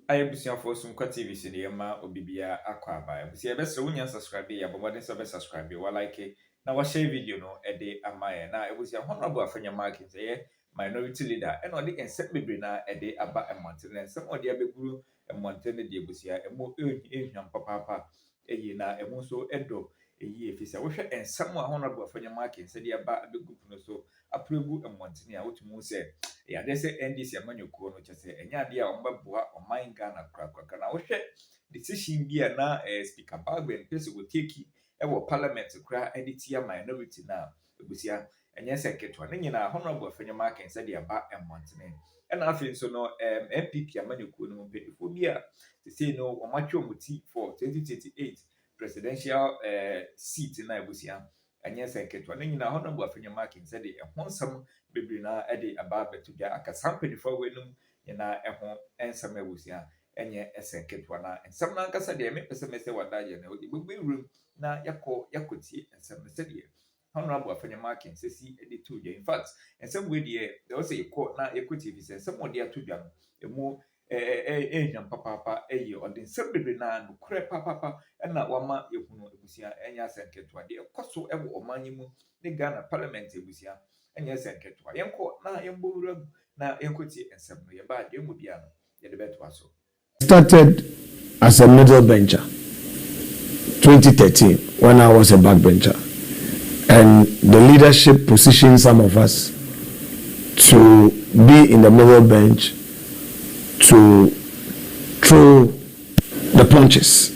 I am Busia for some TV cinema or Bibia Aquaba. Busia best when you subscribe, ya but what is a subscribe, you like it. Now, what share video no a day am I now it was your honorable Afenyo Markins, minority leader, and only can set me na a day about a mountain, and some of the other group a mountain de Busia, and more in papa, a year now, and also Edo, a year if it's a wish, and someone honorable Afenyo Markins said about the group no so approve a mountain, which most say. Yeah, they say NDC amanyo ko no kyese enya dia ombabua oman Ghana krakra na wohwe decision bi na speaker Bagbin pese go take e wo parliament kra editia minority na ebusia enya secretary ne nyina honorable Afenyo Markins said dia ba emontene na afin so no MPP amanyo ko no mpedifo bi a say no omatwe omuti for 2028 presidential seat na ebusia enya secretary ne nyina honorable Afenyo Markins said dia ehonsam bebri na ede aba betudwa aka sampedifo wenum na eho ensam ebusia enye esenketwa na ensam na nkasa de me pese mese wadaje na odi gbegberum na yakoti ensam se de honorable Afenyo Markins sesi ede tudwa in fact ensam we de they say yeko na yakoti bi se ensam ode atudwa no emu ehyan papa eye ode ensam bebri na no kure papa na wama yehunu ebusia enya senketwa de ekoso ewo omanyimu ne Ghana parliament ebusia enya senketwa yenko na yembowura na yenkoti ensam no yeba de mu bia no yede beto aso. Started as a middle bencher 2013 when I was a backbencher, and the leadership positioned some of us to be in the middle bench to throw the punches,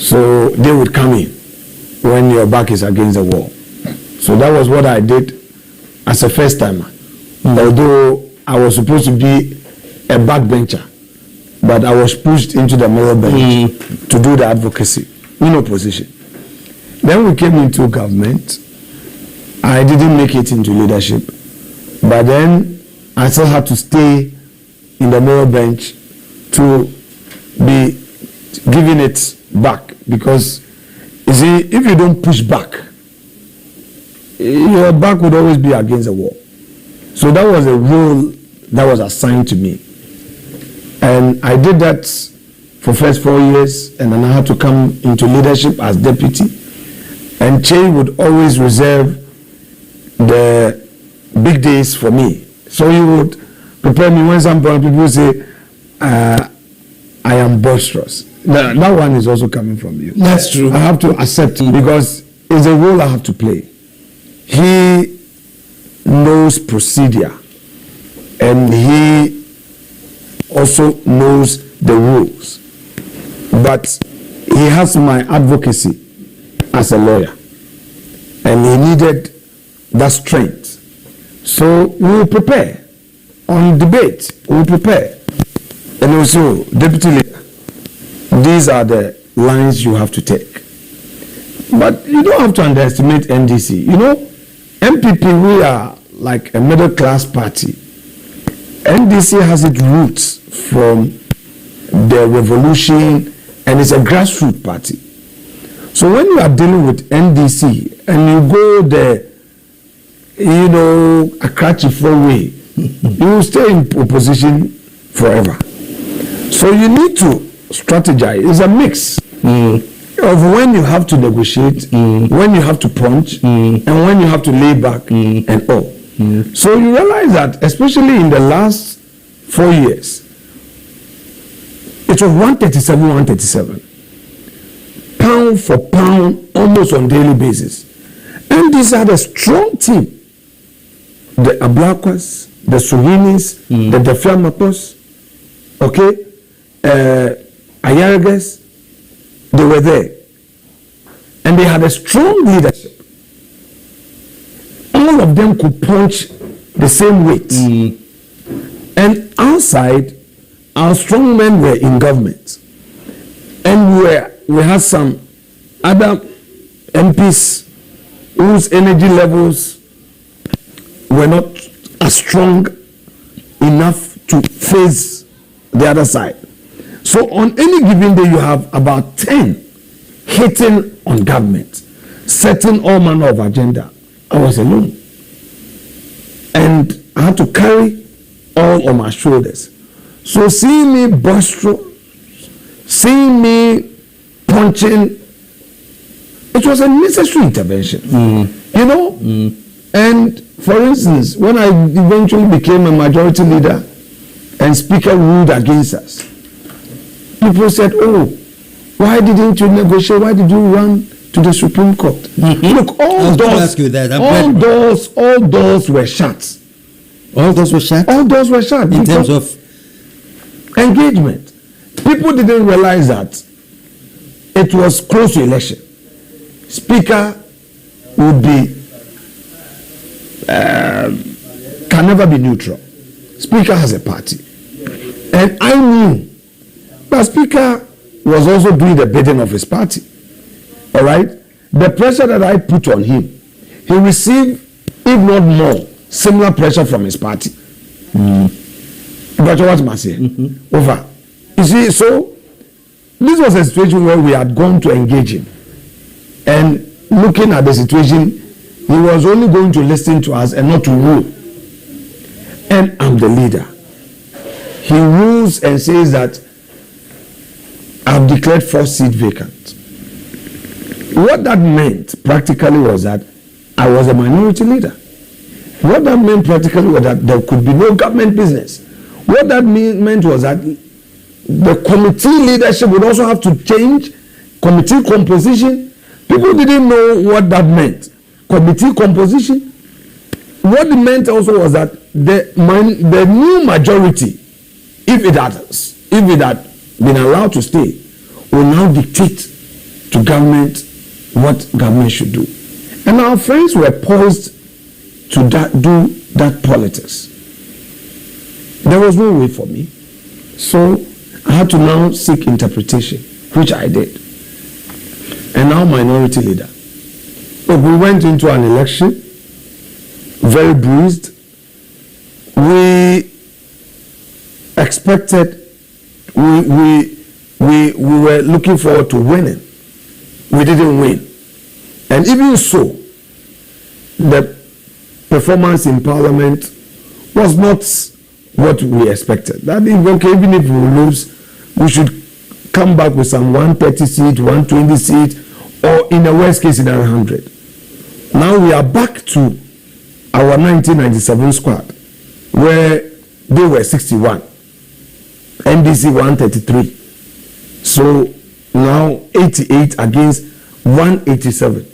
so they would come in when your back is against the wall. So that was what I did as a first timer, although I was supposed to be a backbencher, but I was pushed into the middle bench to do the advocacy in opposition. Then we came into government. I didn't make it into leadership, but then I still had to stay in the middle bench to be giving it back, because you see, if you don't push back, your back would always be against the wall. So that was a role that was assigned to me. And I did that for first 4 years, and then I had to come into leadership as deputy. And Che would always reserve the big days for me. So he would prepare me when some people say, I am boisterous. That one is also coming from you. That's true. I have to accept it because it's a role I have to play. He knows procedure, and he also knows the rules, but he has my advocacy as a lawyer, and he needed that strength. So we will prepare on debate. We will prepare, and also, deputy leader, these are the lines you have to take. But you don't have to underestimate NDC. You know, MPP, we are like a middle class party. NDC has its roots from the revolution, and it's a grassroots party. So when you are dealing with NDC and you go the, a crutchy-full way, you will stay in opposition forever. So you need to strategize. It's a mix of when you have to negotiate, when you have to punch, and when you have to lay back and all. So you realize that, especially in the last 4 years, it was 137, pound for pound, almost on daily basis. And these are the strong team. The Ablakwas, the Suwinis, the Defiamapos, Ayaragas, they were there. And they had a strong leadership. All of them could punch the same weight. And outside, our strong men were in government. And we had some other MPs whose energy levels were not as strong enough to face the other side. So on any given day, you have about 10 hitting on government, setting all manner of agenda. I was alone. And I had to carry all on my shoulders. So seeing me boisterous, seeing me punching, it was a necessary intervention. You know? And for instance, when I eventually became a majority leader and speaker ruled against us, people said, oh, why didn't you negotiate? Why did you run to the Supreme Court? Look, all doors were shut. All doors were shut? All doors were shut. In terms of engagement. People didn't realize that it was close to election. Speaker would be can never be neutral. Speaker has a party. And I knew that Speaker was also doing the bidding of his party. All right? The pressure that I put on him, he received, if not more, similar pressure from his party. But what must I say? Over. You see, so this was a situation where we had gone to engage him. And looking at the situation, he was only going to listen to us and not to rule. And I'm the leader. He rules and says that I've declared 4 seats vacant. What that meant practically was that I was a minority leader. What that meant practically was that there could be no government business. What that meant was that the committee leadership would also have to change, committee composition. People didn't know what that meant. Committee composition. What it meant also was that the new majority, if it had been allowed to stay, will now dictate to government what government should do. And our friends were poised to do that politics. There was no way for me. So I had to now seek interpretation, which I did. And now minority leader. Look, we went into an election, very bruised. We expected, we were looking forward to winning. We didn't win. And even so, the performance in Parliament was not what we expected. That even if we lose, we should come back with some 130 seat, 120 seat, or in the worst case, in 100. Now we are back to our 1997 squad, where they were 61, NDC 133. So now 88 against 187.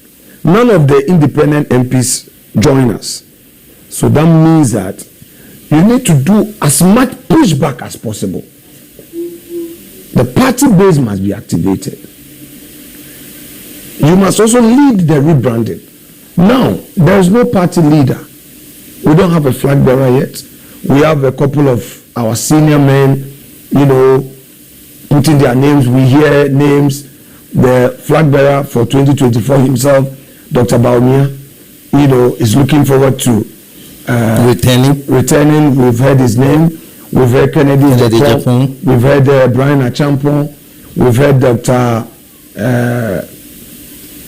None of the independent MPs join us. So that means that you need to do as much pushback as possible. The party base must be activated. You must also lead the rebranding. Now, there is no party leader. We don't have a flag bearer yet. We have a couple of our senior men, putting their names. We hear names. The flag bearer for 2024 himself, Dr. Baumia, is looking forward to returning. We've heard his name. We've heard Kennedy Japan. We've heard Brian Achampon. We've heard Dr.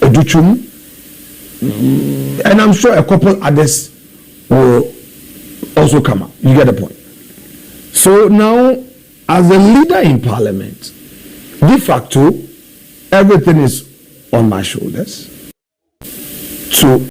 Educhum. And I'm sure a couple others will also come up. You get the point. So now, as a leader in Parliament, de facto, everything is on my shoulders to